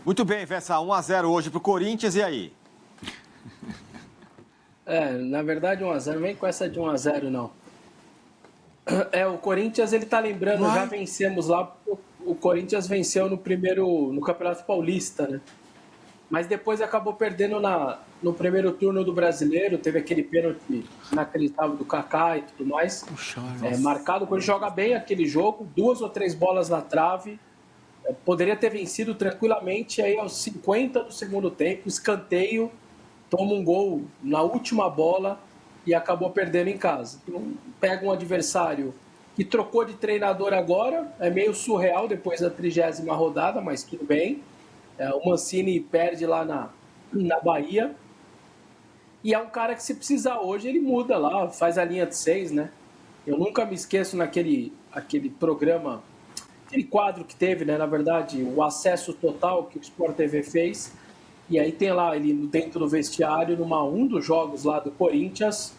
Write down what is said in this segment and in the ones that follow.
Muito bem, Vessa, 1-0 hoje pro Corinthians, e aí? Na verdade 1-0, não vem com essa de 1-0 não. O Corinthians, ele tá lembrando, já vencemos lá, o Corinthians venceu no Campeonato Paulista, né? Mas depois acabou perdendo no primeiro turno do Brasileiro, teve aquele pênalti inacreditável do Kaká e tudo mais. Marcado, quando joga bem aquele jogo, 2 ou 3 bolas na trave, poderia ter vencido tranquilamente, aí aos 50 do segundo tempo, escanteio, toma um gol na última bola e acabou perdendo em casa. Então, pega um adversário que trocou de treinador agora, é meio surreal depois da 30ª rodada, mas tudo bem. O Mancini perde lá na Bahia. E é um cara que, se precisar hoje, ele muda lá, faz a linha de 6, né? Eu nunca me esqueço aquele programa, aquele quadro que teve, né? Na verdade, o Acesso Total que o Sport TV fez. E aí tem lá ele dentro do vestiário, um dos jogos lá do Corinthians,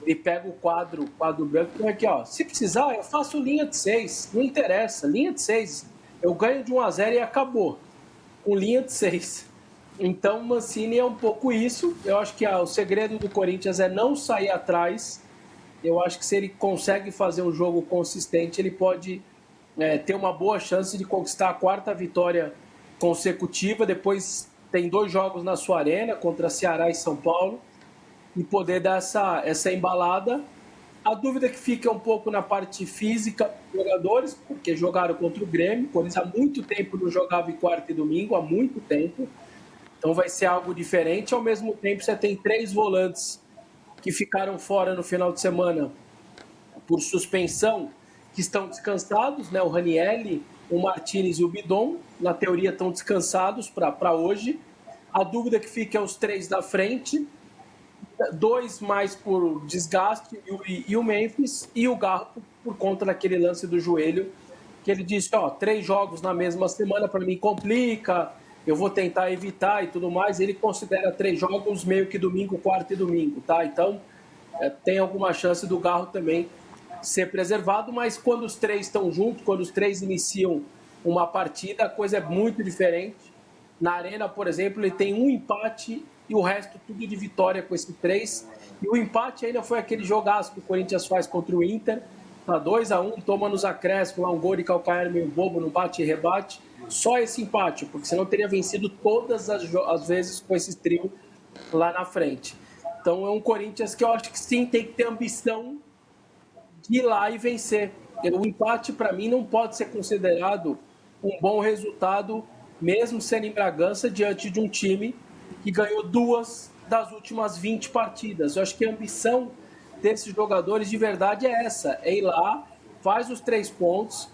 ele pega o quadro branco e põe aqui, ó, se precisar, eu faço linha de 6, não interessa, linha de 6, eu ganho de 1-0 e acabou, com linha de 6. Então, o Mancini é um pouco isso. Eu acho que o segredo do Corinthians é não sair atrás. Eu acho que se ele consegue fazer um jogo consistente, ele pode ter uma boa chance de conquistar a 4ª vitória consecutiva. Depois tem 2 jogos na sua arena, contra Ceará e São Paulo, e poder dar essa embalada. A dúvida que fica um pouco na parte física dos jogadores, porque jogaram contra o Grêmio, o Corinthians há muito tempo não jogava em quarta e domingo, há muito tempo. Então vai ser algo diferente. Ao mesmo tempo, você tem 3 volantes que ficaram fora no final de semana por suspensão, que estão descansados, né? O Ranielli, o Martinez e o Bidon, na teoria, estão descansados para hoje. A dúvida que fica é os 3 da frente, 2 mais por desgaste, e o Memphis e o Garro por conta daquele lance do joelho, que ele disse, 3 jogos na mesma semana para mim complica, eu vou tentar evitar e tudo mais. Ele considera 3 jogos meio que domingo, quarta e domingo, tá? Então, tem alguma chance do Garro também ser preservado, mas quando os 3 estão juntos, quando os 3 iniciam uma partida, a coisa é muito diferente. Na Arena, por exemplo, ele tem um empate e o resto tudo de vitória com esses 3. E o empate ainda foi aquele jogaço que o Corinthians faz contra o Inter, tá 2-1, toma nos acréscimos lá um gol de calcanhar meio bobo, no bate e rebate. Só esse empate, porque senão teria vencido todas as vezes com esse trio lá na frente. Então é um Corinthians que eu acho que sim, tem que ter ambição de ir lá e vencer. O empate, para mim, não pode ser considerado um bom resultado, mesmo sendo em Bragança, diante de um time que ganhou 2 das últimas 20 partidas. Eu acho que a ambição desses jogadores de verdade é essa, é ir lá, faz os 3 pontos,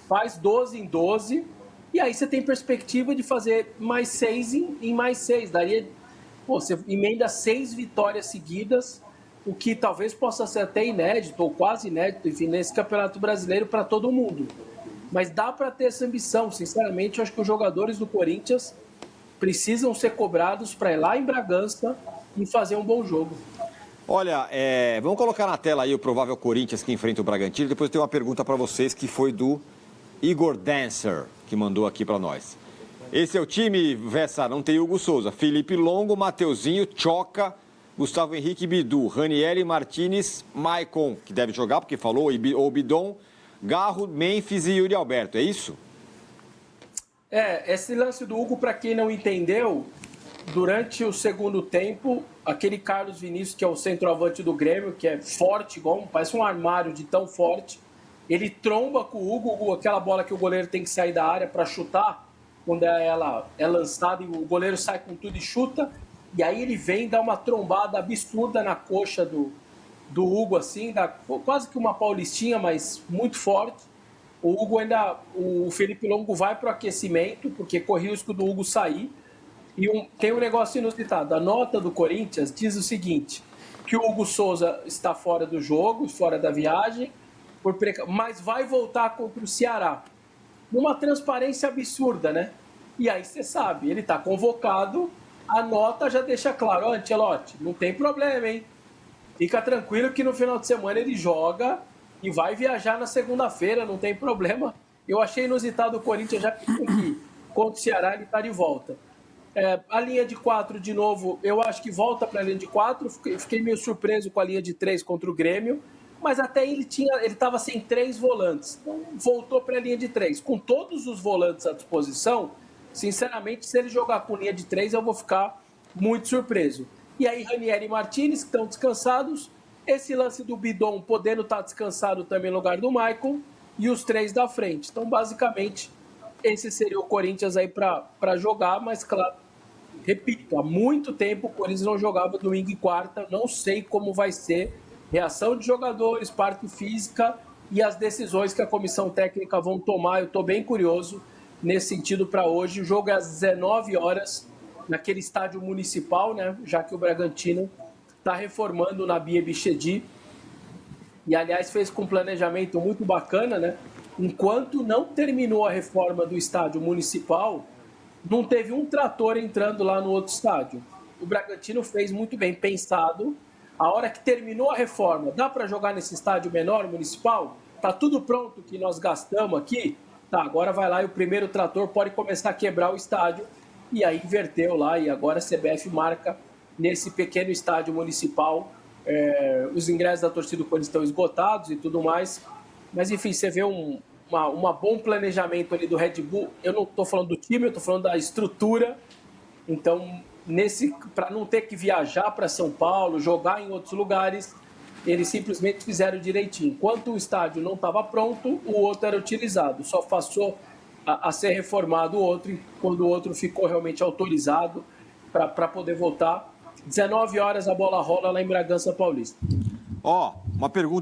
faz 12 em 12, e aí você tem perspectiva de fazer mais 6 em mais 6. Daria, você emenda 6 vitórias seguidas, o que talvez possa ser até inédito, ou quase inédito, enfim, nesse Campeonato Brasileiro para todo mundo. Mas dá para ter essa ambição. Sinceramente, eu acho que os jogadores do Corinthians precisam ser cobrados para ir lá em Bragança e fazer um bom jogo. Olha, vamos colocar na tela aí o provável Corinthians que enfrenta o Bragantino. Depois tem uma pergunta para vocês que foi do Igor Dancer, que mandou aqui para nós. Esse é o time, Vessa, não tem Hugo Souza, Felipe Longo, Mateuzinho, Choca, Gustavo Henrique, Bidu, Ranieri, Martinez, Maicon, que deve jogar porque falou, ou Bidon, Garro, Memphis e Yuri Alberto, é isso? Esse lance do Hugo, para quem não entendeu, durante o segundo tempo, aquele Carlos Vinícius, que é o centroavante do Grêmio, que é forte, parece um armário de tão forte, ele tromba com o Hugo, aquela bola que o goleiro tem que sair da área para chutar, quando ela é lançada e o goleiro sai com tudo e chuta, e aí ele vem dar uma trombada absurda na coxa do Hugo, assim, quase que uma paulistinha, mas muito forte. O Felipe Longo vai para o aquecimento, porque corria o risco do Hugo sair. E tem um negócio inusitado. A nota do Corinthians diz o seguinte, que o Hugo Souza está fora do jogo, fora da viagem, mas vai voltar contra o Ceará. Numa transparência absurda, né? E aí você sabe, ele está convocado, a nota já deixa claro, Ancelotti, não tem problema, hein? Fica tranquilo que no final de semana ele joga e vai viajar na segunda-feira, não tem problema. Eu achei inusitado o Corinthians já que contra o Ceará ele está de volta. A linha de 4, de novo, eu acho que volta para a linha de 4. Fiquei meio surpreso com a linha de 3 contra o Grêmio, mas até ele estava sem 3 volantes. Então, voltou para a linha de 3. Com todos os volantes à disposição, sinceramente, se ele jogar com linha de 3, eu vou ficar muito surpreso. E aí, Ranieri e Martinez, que estão descansados. Esse lance do Bidon podendo estar descansado também no lugar do Maicon. E os 3 da frente. Então, basicamente, esse seria o Corinthians aí para jogar. Mas, claro, repito, há muito tempo o Corinthians não jogava domingo e quarta. Não sei como vai ser. Reação de jogadores, parte física e as decisões que a comissão técnica vão tomar. Eu estou bem curioso nesse sentido para hoje. O jogo é às 19 horas, naquele estádio municipal, né? Já que o Bragantino está reformando na Bia Bichedi. E, aliás, fez com um planejamento muito bacana, né? Enquanto não terminou a reforma do estádio municipal, não teve um trator entrando lá no outro estádio. O Bragantino fez muito bem pensado. A hora que terminou a reforma, dá para jogar nesse estádio menor, municipal? Tá tudo pronto que nós gastamos aqui? Tá, agora vai lá e o primeiro trator pode começar a quebrar o estádio. E aí inverteu lá e agora a CBF marca nesse pequeno estádio municipal. Os ingressos da torcida do Corinthians estão esgotados e tudo mais. Mas, enfim, você vê um bom planejamento ali do Red Bull. Eu não estou falando do time, eu estou falando da estrutura. Então, para não ter que viajar para São Paulo, jogar em outros lugares, eles simplesmente fizeram direitinho. Enquanto o estádio não estava pronto, o outro era utilizado. Só passou a ser reformado o outro, quando o outro ficou realmente autorizado para poder voltar. 19 horas a bola rola lá em Bragança Paulista. Ó, uma pergunta.